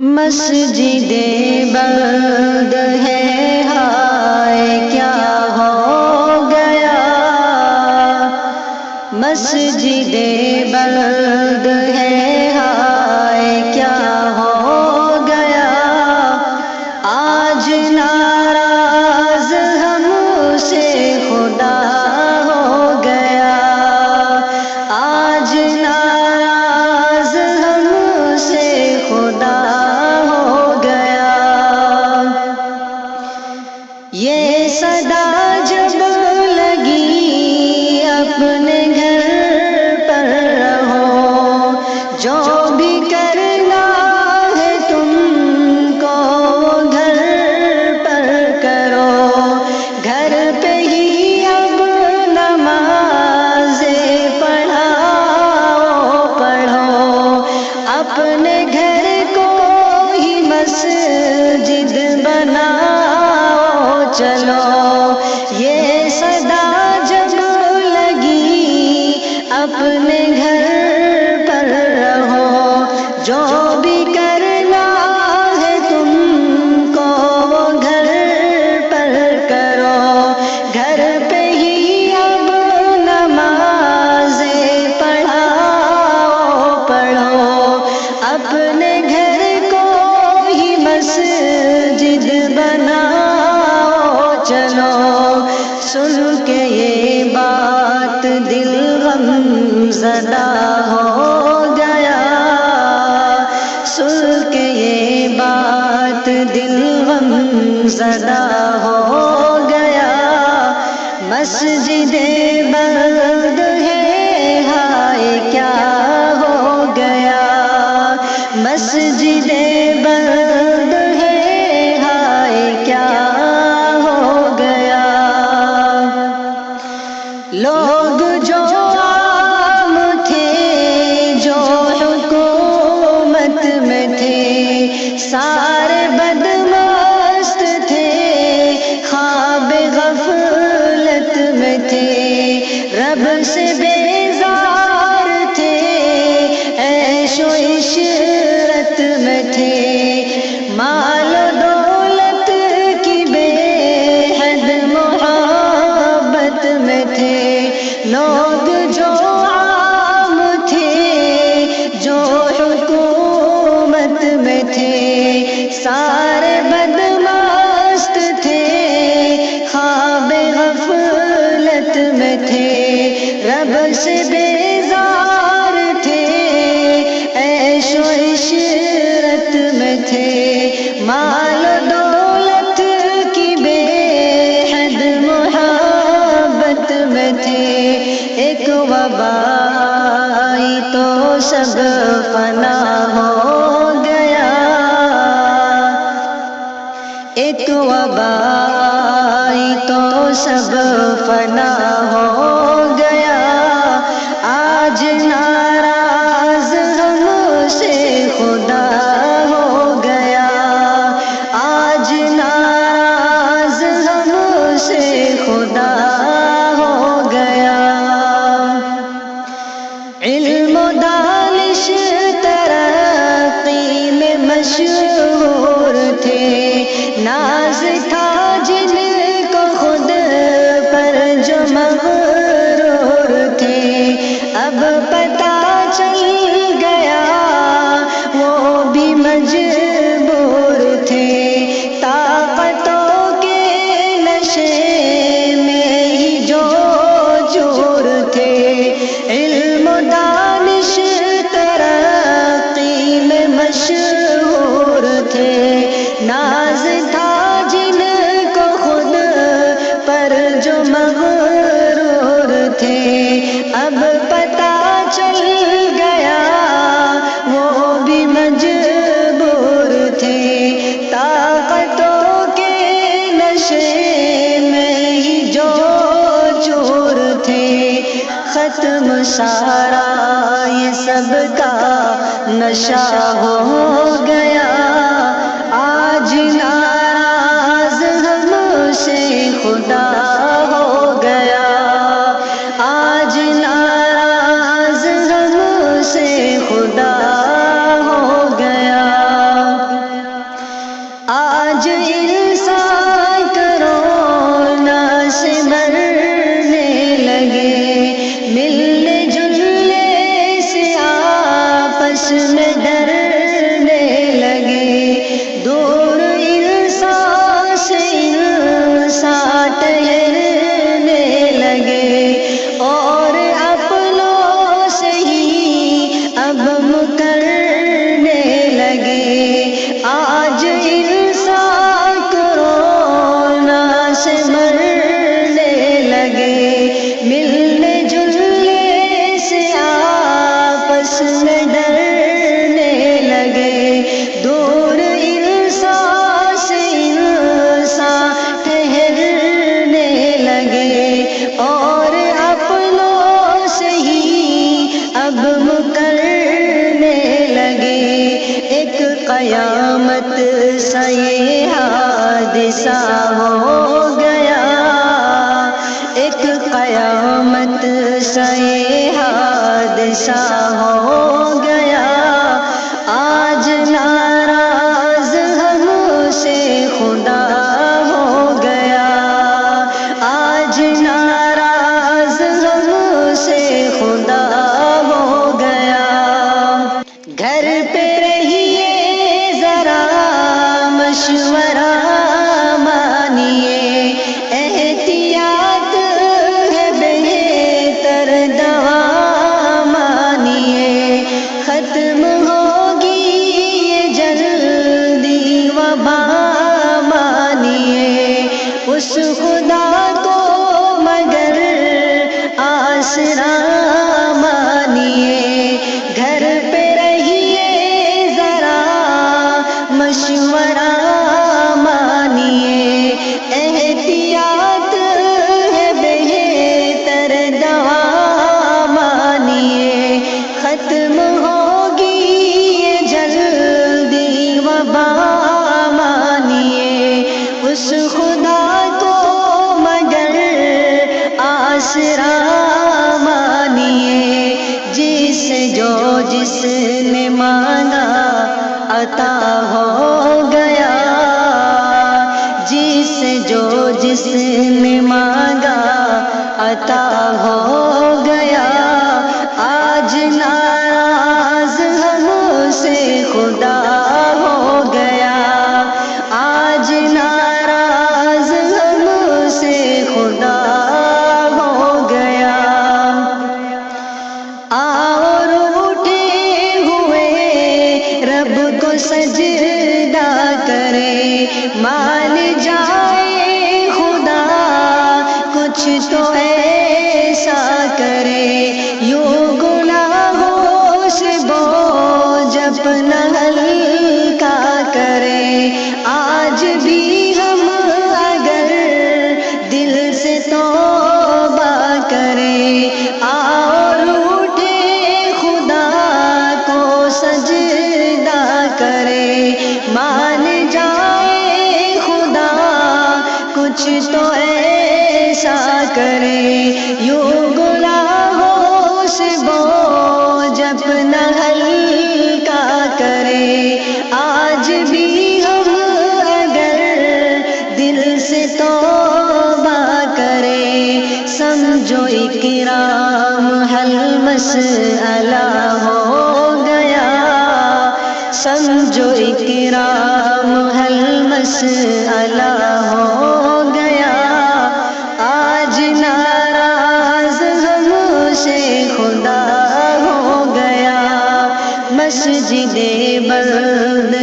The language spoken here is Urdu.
مسجد بلد ہے ہائے کیا ہو گیا، مسجد بلد ہے ہائے کیا ہو گیا، آج ناراض ہم سے خدا ہو گیا، آج ناراض ہم سے خدا ہو گیا۔ یہ صدا جب لگی اپنے گھر پر رہو، جو بھی کرنا ہے تم کو گھر پر کرو، گھر پہ ہی اب نمازیں پڑھو، اپنے گھر کو ہی مسجد بناؤ چلو، یہ صدا جب لگی اپنے گھر پر رہو، جو بھی کرنا ہے تم کو گھر پر کرو، گھر پہ ہی اب نمازیں پڑھو، اپنے گھر کو ہی مسجد بناؤ چلو۔ سن کے یہ بات دل غم زدہ ہو گیا، سن کے یہ بات دل غم زدہ ہو گیا، مسجد بلد ہے ہائے کیا ہو گیا، مسجد بلد ہے ہائے کیا ہو گیا۔ لوگ جو عام تھے، جو حکومت میں تھے، سارے بدمست تھے، خواب غفلت میں تھے، رب سے بیزار تھے، عیش و عشرت میں تھے، مال و دولت کی بے حد محبت میں تھے۔ لوگ جو عام تھے، جو حکومت میں تھے، سارے بدمست تھے، خواب غفلت میں تھے، رب سے بیزار تھے، عیش و عشرت میں تھے، مال و دولت کی بے حد محبت میں تھے۔ ایک وبا آئی تو سب فنا ہو گیا، ایک وبا آئی تو سب فنا ہو گیا، آج ناراض ہم سے خدا ہو گیا، آج ناراض ہم سے خدا ہو گیا۔ علم و دانش ترقی میں مشہور تھے، ناز تھا جن کو خود پر جو مغرور تھے، اب پتہ چل گیا وہ بھی مجبور تھے، طاقتوں کے نشے میں ہی جو چور تھے، علم و دانش ترقی میں مشہور تھے، ناز تھا جن کو خود پر جو مغرور تھے، اب پتہ چل گیا وہ بھی مجبور تھے، طاقتوں کے نشے میں ہی جو چور تھے، ختم سارا یہ سب کا نشہ ہو گیا، آج ناراض ہم سے خدا ہو گیا، آج ناراض ہم سے خدا ہو گیا۔ قیامت سا یہ حادثہ ہو گیا، ایک قیامت سا یہ حادثہ ہو گیا، آج ناراض ہم سے خدا ہو گیا، آج ناراض ہم سے خدا ہو گیا۔ گھر پہ رہیے ذرا مشورہ مانیے، احتیاط ہے بہتر دوا مانیے، ختم ہوگی یہ جلدی وبا مانیے، اس خدا کو مگر آسرا مانیے، گھر پہ رہیے ذرا مشورہ مانیے، احتیاط ہے بہتر دوا مانیے، ختم ہوگی یہ جلدی وبا مانیے، اس خدا کو مگر آسرا مانیے، جس نے مانگا عطا ہو گیا، جس نے مانگا عطا ہو گیا، آج ناراض ہم سے خدا ہو گیا، آج ناراض ہم سے خدا ہو گیا۔ اور اٹھے ہوئے رب کو سجدہ کرے، مان جائے خدا کچھ تو ایسا کرے، یوں گناہوں سے بوجھ اپنا ہلکا کرے، آج بھی ہم اگر دل سے توبہ کرے، اور اٹھے خدا کو سجدہ کرے، مان جائے خدا کچھ تو ایسا کرے، یوں گناہوں سے بوجھ اپنا ہلکا کرے، آج بھی ہم اگر دل سے توبہ کرے، سمجھو اکرام حل مسئلہ ہو گیا، سمجھو اکرام حل مسئلہ ہو گیا، آج ناراض ہم سے خدا ہو گیا، مسجد بلد